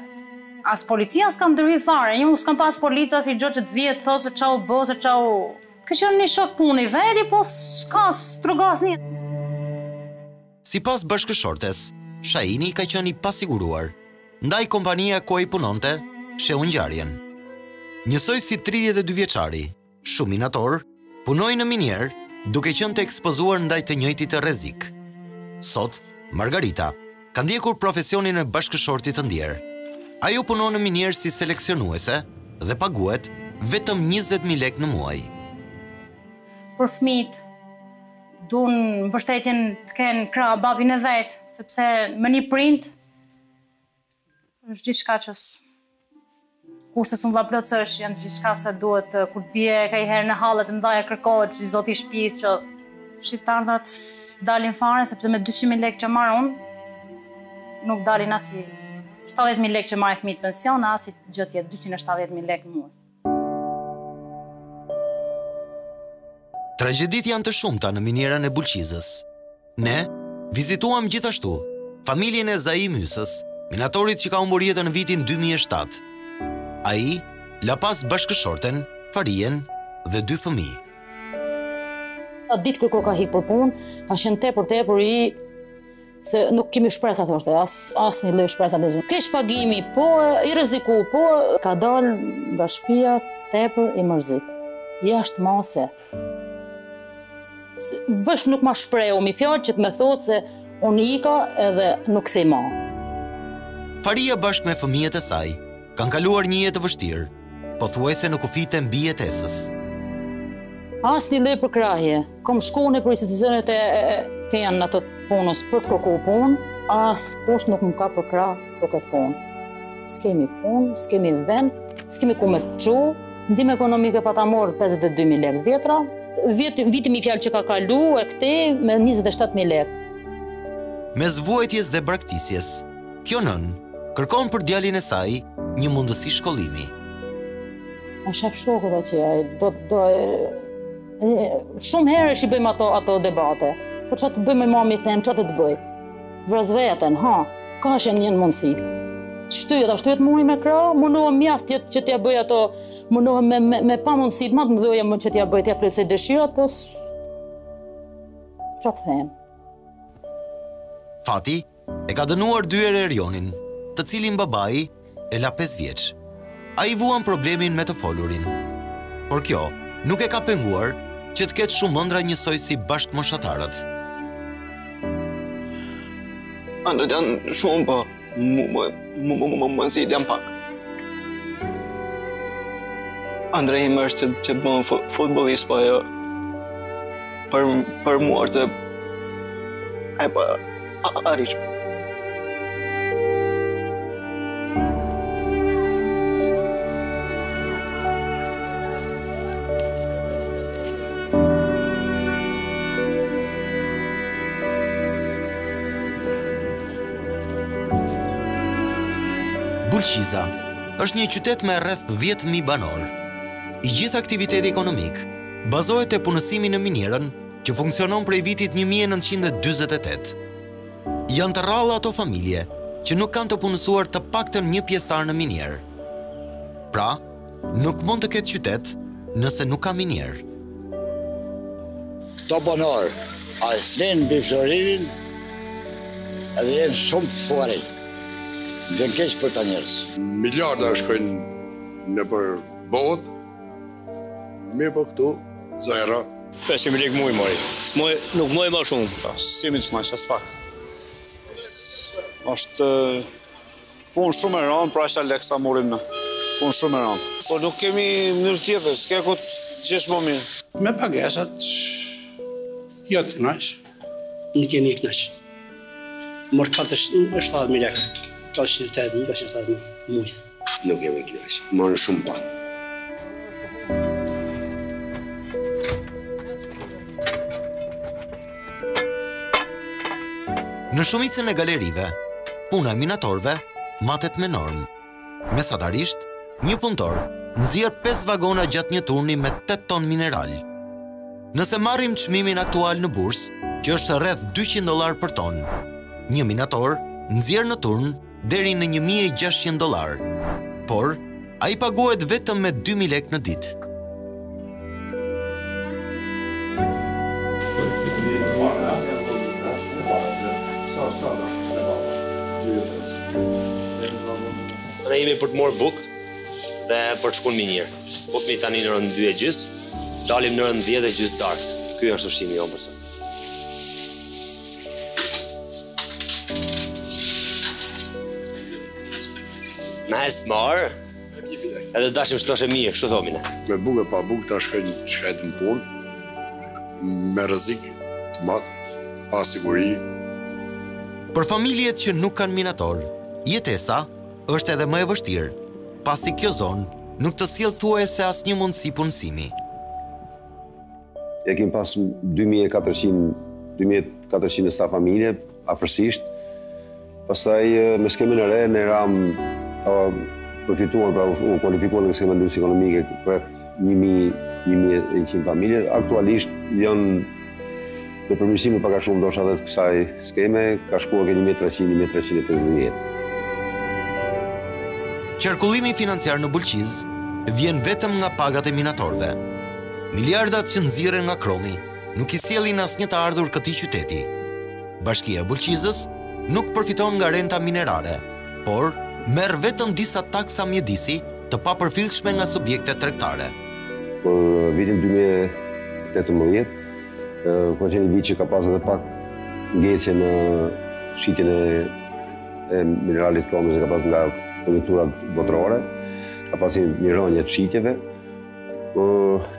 As policia s'ka ndërhyr fare, një s'kam pas polica si gjë që të vihet thotë se çau bë, se çau. Ka qenë një shok puni veti, po s'ka strugas një. Sipas bashkëshortes, Shahini ka qenë i pasiguruar, ndaj kompania ku ai punonte fsheu ngjarjen. Njësoj si 32 vjeçari, shumë minator, punoi në minier, duke qenë të ekspozuar ndaj të njëjtit të rrezik. Sot, Margarita ka ndjekur profesionin e bashkëshortit të ndjer. Ajo punon në minier si seleksionuese dhe paguhet vetëm 20.000 lekë në muaj. Për fëmijët, duan mbështetjen të kenë krah babin e vet, sepse me një prind është gjithçka që kushtet unë vllaplotësh janë gjithçka se duhet kur të bie kajherë në halle të mëdha kërkohet zoti i shtëpisë që shqiptarët dalin fare sepse me 200.000 lekë që marr unë nuk dalin as 70.000 lekë që marr fëmijët pension, as gjë tjetër 270.000 lekë në muaj. Tragjedit janë të shumta në minierën e Bulqizës. Ne vizituam gjithashtu familjen e Zaim Ysës, minatorit që ka humbur jetën në vitin 2007. Ai la pas bashkëshorten, Farien dhe 2 fëmijë. Atë ditë kur ka hik për punë, ka qenë tepër i se nuk kemi shpresa thoshte, asnjë lloj shpresa të keq pagimi, po i rreziku, po ka dalë nga shtëpia tepër i mërzit. Jashtë mase. Vesh nuk ma shprehu mi fjalë që të më thotë se unë ika edhe nuk thej më. Faria bashkë me fëmijët e saj kanë kaluar një jetë të vështirë, pothuajse në kufijtë e mbijetesës. Asnjë lloj përkrahje. Kom shku në institucionet që janë ato punës për të kërkuar punë, askush nuk më ka përkrah për këtë punë. S'kemi punë, s'kemi vend, s'kemi ku me çu, ndihmë ekonomike pa ta marrë 52.000 lekë vjetra. Viti mi fjalë që ka kalu e këte me 27.000 lekë. Mes vuajtjes dhe braktisjes, kjo nën kërkon për djalin e saj një mundësi shkollimi. A shef shokët shumë herë që i bëjmë ato debate. Po që të bëjmë e mami them, që të bëj? Vraz veten, ka shenë një mundësi. Shtyjet muni me krah, mundohem mjaft që t'ja bëj ato, mundohem me pa mundësit, ma të mdoja më që t'ja bëj, t'ja plotësoj dëshirat, po s'qa të them. Fati e ka dënuar 2 herë Erionin, të cilin babai e la 5 vjeç. Ai vuan problemin me të folurin. Por kjo nuk e ka penguar që të ketë shumë ëndra njësoj si bashkëmoshatarët. Ëndrat janë shumë, po më nësit janë pak. Ëndra ime është që të bëhen futbolist, po jo për mua është arishme. Bulqiza është një qytet me rreth 10.000 banor. I gjithë aktiviteti ekonomik bazohet te punësimi në minierën që funksionon prej vitit 1948. Janë të rralla ato familje që nuk kanë të punësuar të paktën një pjesëtar në minierë. Pra, nuk mund të ketë qytet nëse nuk ka minierë. Këto banor, a e thnin mbi Florinin edhe jenë shumë të fuari. Vjen keq për ta njerëz. Miliarda shkojnë në për botë, mirë po këtu, zera. 500.000 lekë muj mori. Nuk muj ma shumë. Simi të shmaj, qas pak. Është punë shumë e rënë, pra isha lekë sa morim në. Punë shumë e rënë. Po nuk kemi mënyrë tjetër, s'ke ku të gjesh më mirë. Me pagesat, jo të knaq. Nuk kemi knaq. Mor 70.000 lekë. 480.000 muj. Nuk jemi knaq, morën shumë pak. Në shumicën e galerive, puna e minatorëve matet me normë. Mesatarisht, një punëtor nxjerr 5 vagona gjatë një turni me 8 ton mineral. Nëse marrim çmimin aktual në bursë, që është rreth $200 për ton, një minator nxjerr në turn deri në $1.600, por ai paguhet vetëm me 2.000 lekë në ditë. Ne jemi për të morë bukë dhe për të shkuar minierë. Po kemi tani në orën 2:30, dalim në orën 10:30 darkës. Ky është ushqimi jonë për sot. Na e s'marë, edhe dashim shtoshe mije, kështu thomine. Me bukë e pa bukë ta shkajtë në punë, me rrezik të madh, pa siguri. Për familjet që nuk kanë minator, jetesa është edhe më e vështirë, pasi kjo zonë nuk të sjell thuajse asnjë mundësi punësimi. Ja kemi pas 2400 sa familje, afërsisht. Pastaj me skemën e re ne ram përfituan, pra u kualifikuan në skemën ndryshe ekonomike rreth 1100 familje. Aktualisht janë në përmirësim pak a shumë ndoshta edhe të kësaj skeme, ka shkuar ke 1300-1350. Qarkullimi financiar në Bulqiz vjen vetëm nga pagat e minatorëve. Miliardat që nxirren nga Kromi nuk i sjellin asnjë të ardhur këtij qyteti. Bashkia e Bulqizës nuk përfiton nga renta minerare, por merr vetëm disa taksa mjedisi të papërfillshme nga subjektet tregtare. Për vitin 2018, ku qenë një vit që ka pas edhe pak ngjecje në shitjen e mineralit Kromit, që ka pas nga konjunkturat botërore, ka pas një rënje të shitjeve.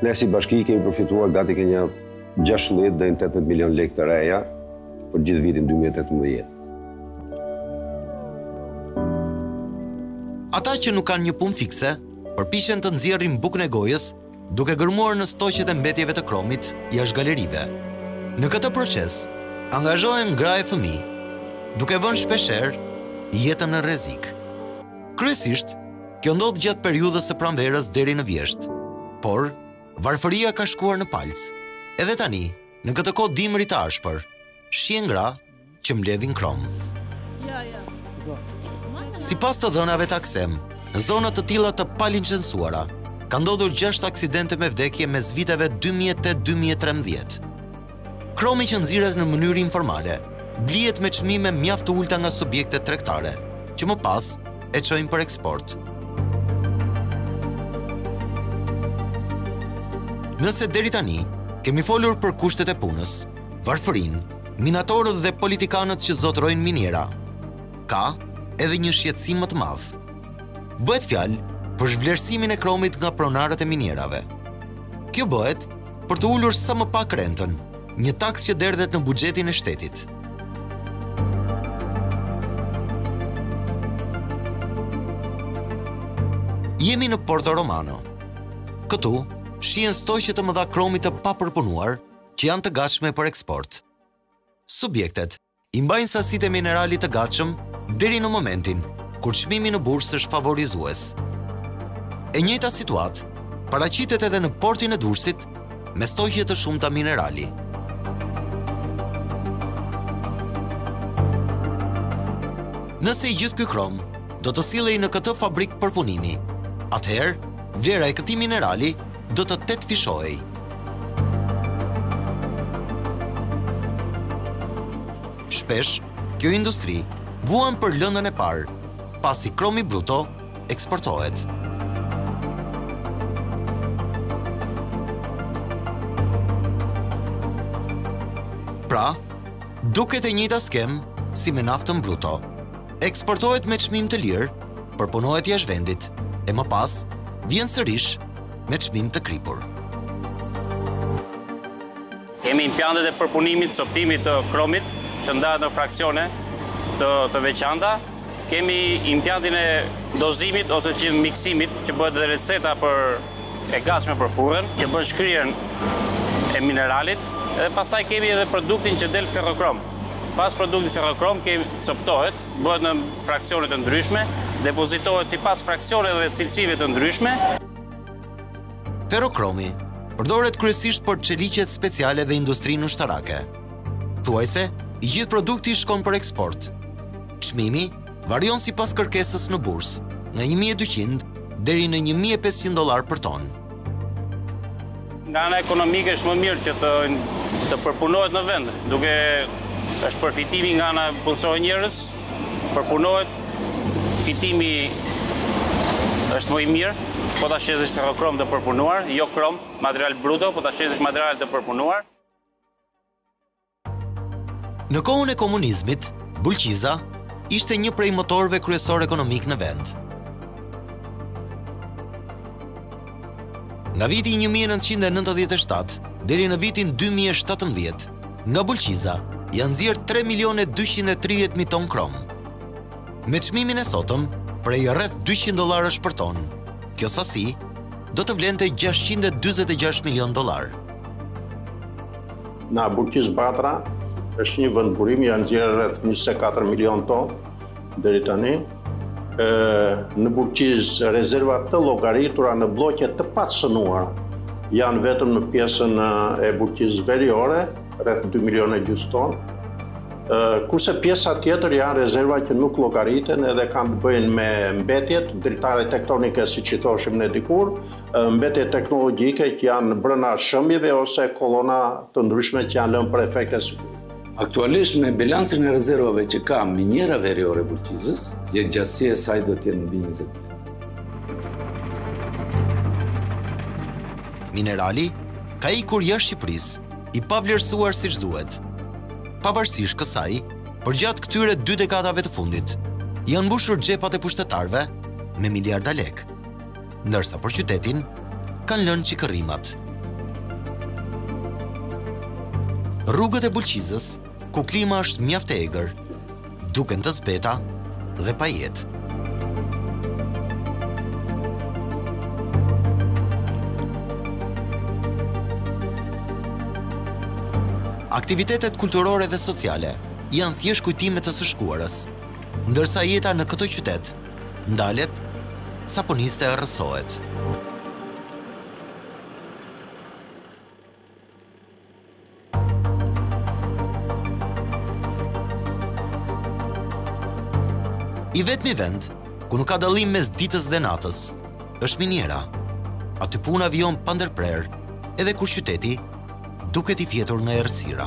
Ne si bashki kemi përfituar gati ke një 16 deri në 18 milion lekë të reja për gjithë vitin 2018. Ata që nuk kanë një punë fikse, përpiqen të nxjerrin bukën e gojës duke gërmuar në stoqet e mbetjeve të Kromit jashtë galerive. Në këtë proces, angazhohen gra e fëmijë, duke vënë shpeshherë jetën në rrezik. Kryesisht, kjo ndodh gjatë periudhës së pranverës deri në vjesht, por varfëria ka shkuar në palc. Edhe tani, në këtë kohë dimri të ashpër, shihen gra që mbledhin Krom. Sipas të dhënave të Aksem, në zona të tilla të palincensuara, ka ndodhur 6 aksidente me vdekje mes viteve 2008-2013. Kromi që nxirret në mënyrë informale, blihet me çmime mjaft të ulta nga subjektet tregtare, që më pas e çojnë për eksport. Nëse deri tani kemi folur për kushtet e punës, varfërinë, minatorët dhe politikanët që zotrojnë miniera, ka edhe një shqetësim më të madh. Bëhet fjalë për zhvlerësimin e Kromit nga pronarët e minierave. Kjo bëhet për të ulur sa më pak rentën, një taks që derdhet në buxhetin e shtetit. Jemi në Porto Romano. Këtu shihen stoqe të mëdha Kromi të papërpunuar që janë të gatshme për eksport. Subjektet i mbajnë sasitë e mineralit të gatshëm deri në momentin kur çmimi në bursë është favorizues. E njëjta situatë paraqitet edhe në portin e Durrësit me stoqe të shumta minerali. Nëse i gjithë ky Krom do të sillej në këtë fabrikë përpunimi, atëherë vlera e këtij minerali do të tetëfishohej. Shpesh, kjo industri vuan për lëndën e parë, pasi Kromi bruto eksportohet. Pra, duket e njëjta skem si me naftën bruto. Eksportohet me çmim të lirë, përpunohet jashtë vendit, e më pas vjen sërish me çmim të kripur. Kemi impiantet e përpunimit, soptimit të Kromit, që ndahet në fraksione të veçanta. Kemi impiantin e dozimit ose që miksimit, që bëhet dhe receta për e gatshme për furrën, që bën shkrirjen e mineralit, edhe pastaj kemi edhe produktin që del ferrokrom. Pas produktit ferrokrom coptohet, bëhet në fraksione të ndryshme, depozitohet sipas fraksioneve dhe cilësive të ndryshme. Ferrokromi përdoret kryesisht për çeliqet speciale dhe industrinë ushtarake. Thuajse, i gjithë produkti shkon për eksport. Çmimi varion sipas kërkesës në bursë, nga 1200 deri në $1.500 për ton. Nga ana ekonomike është më mirë që të përpunohet në vend, duke është përfitimi nga ana punësojnë njerëz, përpunohet, fitimi është më i mirë, po ta shezësh ferrokrom të përpunuar, jo krom, material bruto, po ta shezësh material të përpunuar. Në kohën e komunizmit, Bulqiza ishte një prej motorëve kryesor ekonomik në vend. Nga viti 1997 deri në vitin 2017, Nga Bulqiza janë nxjerrë 3.230.000 ton krom. Me çmimin e sotëm, prej rreth $200 për ton, kjo sasi do të blente $646 milion. Në Bulqiz Batra është një vend burimi, janë nxjerrë rreth 24 milion ton deri tani. Në Bulqiz rezervat të llogaritura në bloqe të pacënuara janë vetëm në pjesën e Bulqiz veriore, rreth 2 milion e gjys ton. Kurse pjesa tjetër janë rezerva që nuk llogariten edhe kanë të bëjnë me mbetjet dritare tektonike, siç i thoshim ne dikur, mbetje teknologjike që janë brenda shëmbjeve ose kolona të ndryshme që janë lënë për efekte sipër. Aktualisht me bilancin e rezervave që ka miniera veriore Bulqizës, jetëgjatësia e saj do të jetë mbi 20 vjet. Minerali ka ikur jashtë Shqipërisë, i pavlerësuar siç duhet. Pavarësisht kësaj, përgjatë këtyre 2 dekadave të fundit, janë mbushur xhepat e pushtetarëve me miliarda lek, ndërsa për qytetin kanë lënë çikërrimat. Rrugët e Bulqizës, ku klima është mjaft e egër, duken të zbeta dhe pa jetë. Aktivitetet kulturore dhe sociale janë thjesht kujtime të së shkuarës, ndërsa jeta në këtë qytet ndalet sapo niste e rrësohet. I vetmi vend ku nuk ka dallim mes ditës dhe natës është miniera. Aty puna vijon pa ndërprer, edhe kur qyteti duket i fjetur nga errësira.